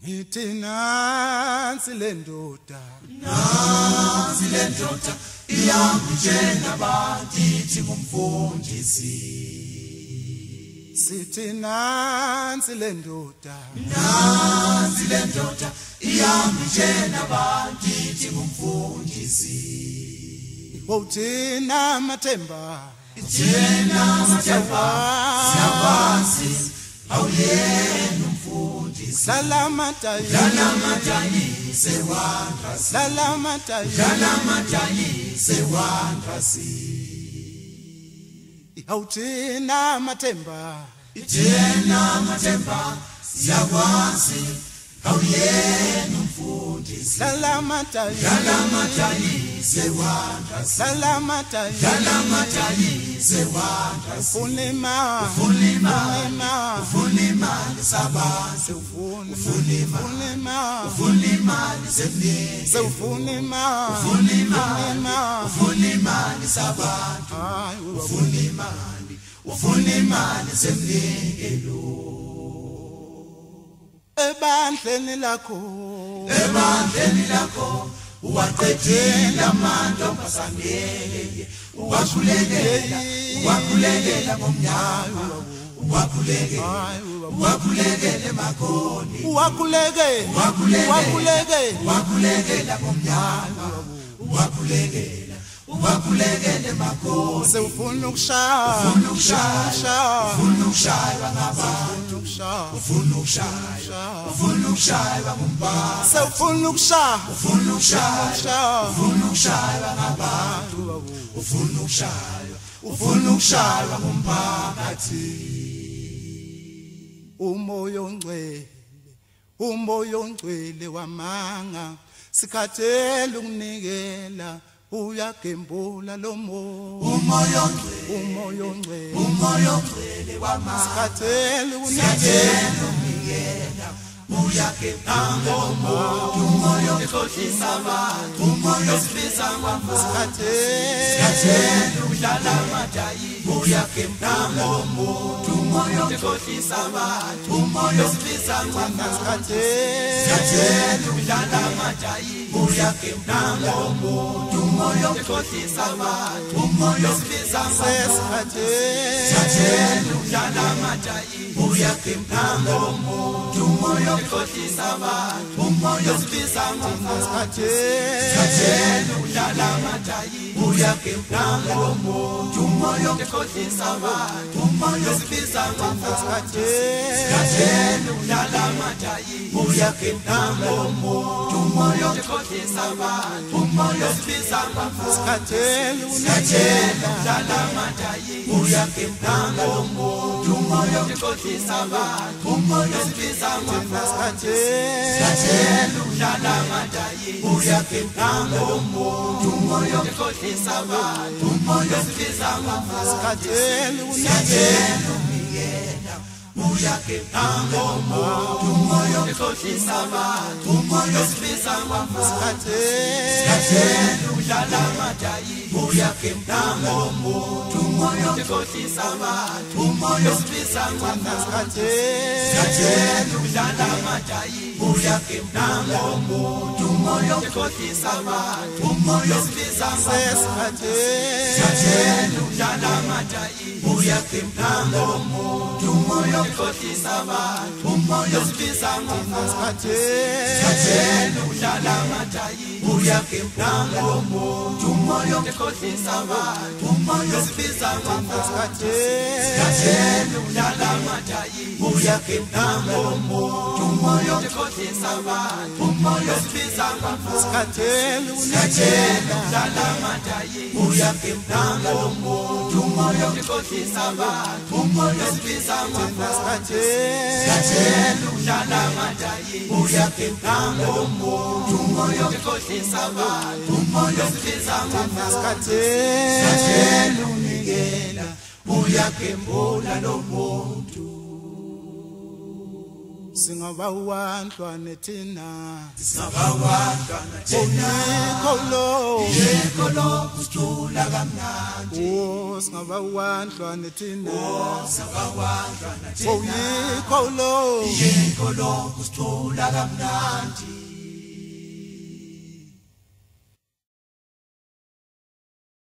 Ngithi nansi le ndoda iyangitshela bakithi ngumfundisi. Sithi nansi le ndoda iyangitshela bakithi ngumfundisi. Uthina mathemba siyabazi awuyena umfundisi. Dlala-matayi sewandasi. Awuthina mathemba siyakwazi awuyena umfundisi. Dlala-matayi sewandasi. Ufuna imali sabantu, ufuna imali zemnike, ufuna imali sabantu, ufuna imali zemnike lo. Ebandleni lakho uwaqedile amantombazane, uwakhulekela ngomnyama, uwakhulekele makhoni, uwakhulekela ngomnyama, uwakhulekele makhoni. Sewufuna ukushaywa ngabantu, ufuna ukushaywa ngumbhali. Sewufuna ukushaywa ngabantu, ufuna ukushaywa ngumphakathi. Umoya ongcwele wamanga, sikhathele ukunikela, uyagembula lo moya. Umoya ongcwele wamanga, sikhathele ukunikela, uyagembula lo moya. Umoya ekhohlisa abantu, umoya osibisa sikhathele udlala amadayi, uyagembula lo moya. Umoya ekhohlisa abantu, umoya osibisa sikhathele udlala amadayi, uyagembula lo moya. Umoya ekhohlisa abantu, umoya osibisa sikhathele udlala amadayi, uyagembula lo moya. Umoya ekhohlisa abantu, umoya osibisa sikhathele udlala amadayi, uyagembula lo moya. Umoya ekhohlisa abantu, umoya osibisa sikhathele udlala amadayi, uyagembula lo moya. Umoya ekhohlisa abantu, umoya osibisa sikhathele udlala amadayi, uyagembula lo moya. Umoya ekhohlisa abantu, umoya osibisa sikhathele udlala amadayi, uyagembula lo moya. Umoya ekhohlisa abantu, umoya osibisa sikhathele unikela, uyagembula lo moya. Umoya ekhohlisa abantu, umoya osibisa sikhathele udlala amadayi, uyagembula lo moya. Umoya ekhohlisa abantu, umoya osibisa sikhathele udlala amadayi, uyagembula lo moya. Umoya ekhohlisa abantu, umoya osibisa sikhathele udlala amadayi, uyagembula lo moya. Umoya ekhohlisa abantu, umoya osibisa sikhathele udlala amadayi, uyagembula lo moya. Umoya ekhohlisa abantu, umoya osibisa sikhathele udlala amadayi, uyagembula lo moya. Umoya ekhohlisa abantu, umoya osibisa sikhathele udlala amadayi, uyagembula lo moya. Umoya ekhohlisa abantu, umoya osibisa sikhathele udlala amadayi, uyagembula lo moya. Umoya ekhohlisa abantu, umoya osibisa sikhathele unikela, uyagembula lo muntu. singaba wantwana thina singabawantwana thina yikho lo kusithula kamnandi singaba wantwana thina singabawantwana thina yikho lo kusithula kamnandi